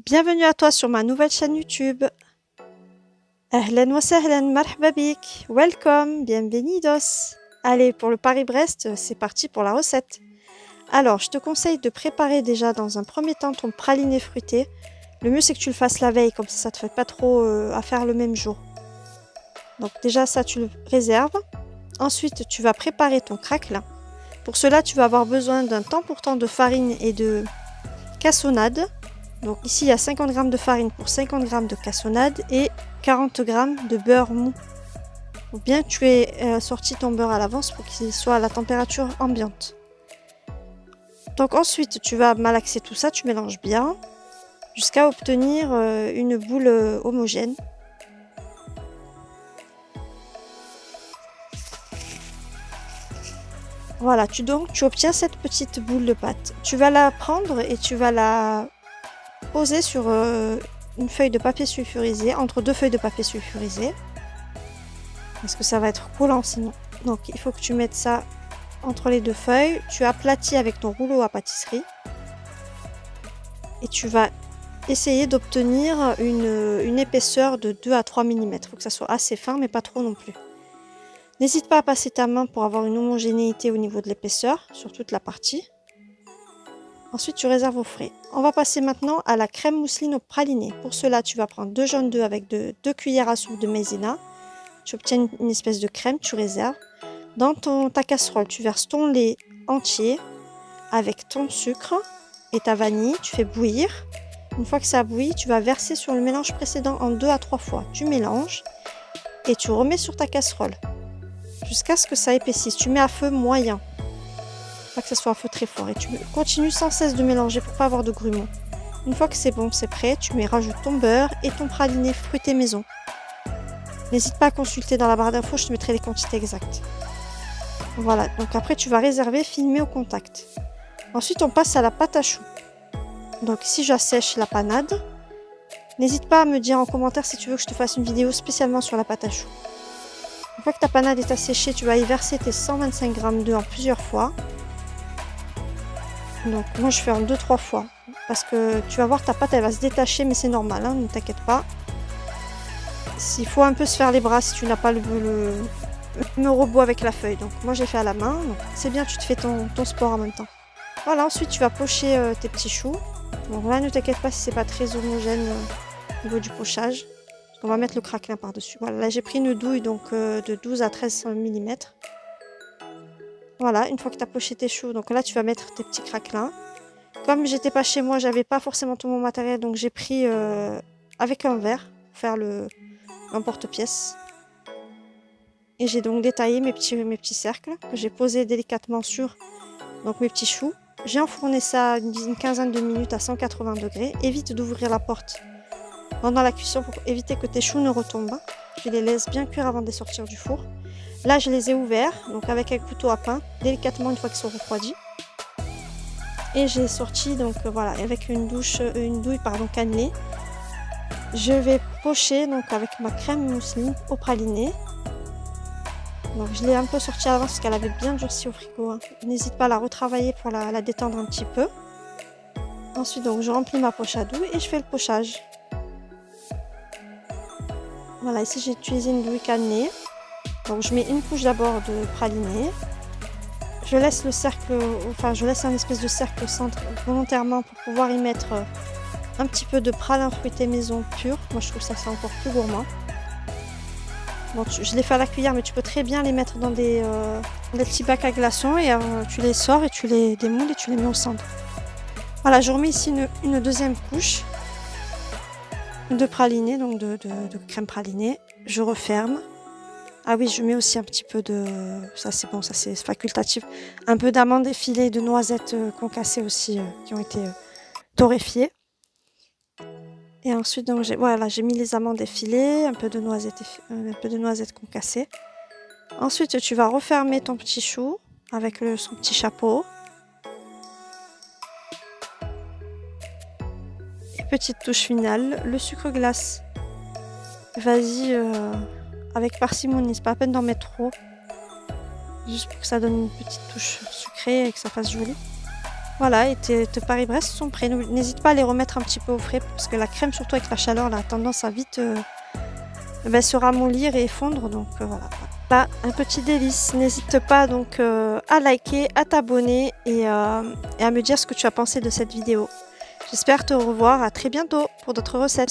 Bienvenue à toi sur ma nouvelle chaîne YouTube. Ahlan wa sahlan, marhaba bik, welcome, bienvenidos. Allez, pour le Paris-Brest, c'est parti pour la recette. Alors, je te conseille de préparer déjà dans un premier temps ton praliné fruité. Le mieux c'est que tu le fasses la veille, comme ça te fait pas trop à faire le même jour. Donc déjà ça tu le réserves. Ensuite tu vas préparer ton craquelin. Pour cela tu vas avoir besoin d'un temps pour temps de farine et de cassonade. Donc ici il y a 50 g de farine pour 50 g de cassonade et 40 g de beurre mou. Ou bien tu aies sorti ton beurre à l'avance pour qu'il soit à la température ambiante. Donc ensuite tu vas malaxer tout ça, tu mélanges bien jusqu'à obtenir une boule homogène. Voilà, tu obtiens cette petite boule de pâte. Tu vas la prendre et tu vas la poser sur une feuille de papier sulfurisé, entre deux feuilles de papier sulfurisé. Parce que ça va être collant sinon. Donc il faut que tu mettes ça entre les deux feuilles. Tu aplatis avec ton rouleau à pâtisserie. Et tu vas essayer d'obtenir une épaisseur de 2 à 3 mm. Il faut que ça soit assez fin mais pas trop non plus. N'hésite pas à passer ta main pour avoir une homogénéité au niveau de l'épaisseur sur toute la partie. Ensuite, tu réserves au frais. On va passer maintenant à la crème mousseline au praliné. Pour cela, tu vas prendre 2 jaunes d'œufs avec 2 cuillères à soupe de maïzena. Tu obtiens une espèce de crème, tu réserves. Dans ta casserole, tu verses ton lait entier avec ton sucre et ta vanille. Tu fais bouillir. Une fois que ça bouillit, tu vas verser sur le mélange précédent en 2 à 3 fois. Tu mélanges et tu remets sur ta casserole jusqu'à ce que ça épaississe. Tu mets à feu moyen, pas que ça soit à feu très fort, et tu continues sans cesse de mélanger pour pas avoir de grumeaux. Une fois que c'est bon, c'est prêt, tu rajoutes ton beurre et ton praliné fruité maison. N'hésite pas à consulter dans la barre d'infos, je te mettrai les quantités exactes. Voilà, donc après tu vas réserver, filmer au contact. Ensuite on passe à la pâte à choux. Donc ici j'assèche la panade. N'hésite pas à me dire en commentaire si tu veux que je te fasse une vidéo spécialement sur la pâte à choux. Une fois que ta panade est asséchée, tu vas y verser tes 125 g d'œufs en plusieurs fois. Donc moi je fais en 2-3 fois. Parce que tu vas voir, ta pâte elle va se détacher, mais c'est normal, hein, ne t'inquiète pas. Il faut un peu se faire les bras si tu n'as pas le robot avec la feuille. Donc moi j'ai fait à la main. C'est bien, tu te fais ton sport en même temps. Voilà, ensuite tu vas pocher tes petits choux. Donc là ne t'inquiète pas si c'est pas très homogène au niveau du pochage. On va mettre le craquelin par-dessus. Voilà, là j'ai pris une douille donc de 12 à 13 mm. Voilà, une fois que tu as poché tes choux, donc là tu vas mettre tes petits craquelins. Comme j'étais pas chez moi, j'avais pas forcément tout mon matériel, donc j'ai pris avec un verre pour faire un porte-pièce. Et j'ai donc détaillé mes petits cercles que j'ai posés délicatement sur donc mes petits choux. J'ai enfourné ça une quinzaine de minutes à 180 degrés. Évite d'ouvrir la porte pendant la cuisson pour éviter que tes choux ne retombent. Tu les laisses bien cuire avant de les sortir du four. Là, je les ai ouverts, donc avec un couteau à pain, délicatement une fois qu'ils sont refroidis. Et j'ai sorti, donc voilà, avec une douille cannelée. Je vais pocher donc avec ma crème mousseline au praliné. Donc je l'ai un peu sortie à l'avance parce qu'elle avait bien durci au frigo. Hein. N'hésite pas à la retravailler pour la détendre un petit peu. Ensuite, donc je remplis ma poche à douille et je fais le pochage. Voilà, ici j'ai utilisé une douille cannelée. Donc je mets une couche d'abord de praliné. Je laisse je laisse un espèce de cercle au centre volontairement pour pouvoir y mettre un petit peu de pralin fruité maison pur. Moi je trouve ça c'est encore plus gourmand. Bon, je les fais à la cuillère, mais tu peux très bien les mettre dans des petits bacs à glaçons et tu les sors et tu les démoules et tu les mets au centre. Voilà, je remets ici une deuxième couche de praliné, donc de crème pralinée. Je referme. Ah oui, je mets aussi un petit peu de... Ça c'est bon, ça c'est facultatif. Un peu d'amandes effilées et de noisettes concassées aussi qui ont été torréfiées. Et ensuite, donc j'ai mis les amandes effilées, un peu de noisettes concassées. Ensuite, tu vas refermer ton petit chou avec son petit chapeau. Et petite touche finale, le sucre glace. Vas-y... avec parcimonie, c'est pas la peine d'en mettre trop. Juste pour que ça donne une petite touche sucrée et que ça fasse joli. Voilà, et tes Paris-Brest sont prêts. N'hésite pas à les remettre un petit peu au frais parce que la crème, surtout avec la chaleur, elle a tendance à vite se ramollir et fondre. Donc voilà. Là, un petit délice. N'hésite pas donc à liker, à t'abonner et à me dire ce que tu as pensé de cette vidéo. J'espère te revoir à très bientôt pour d'autres recettes.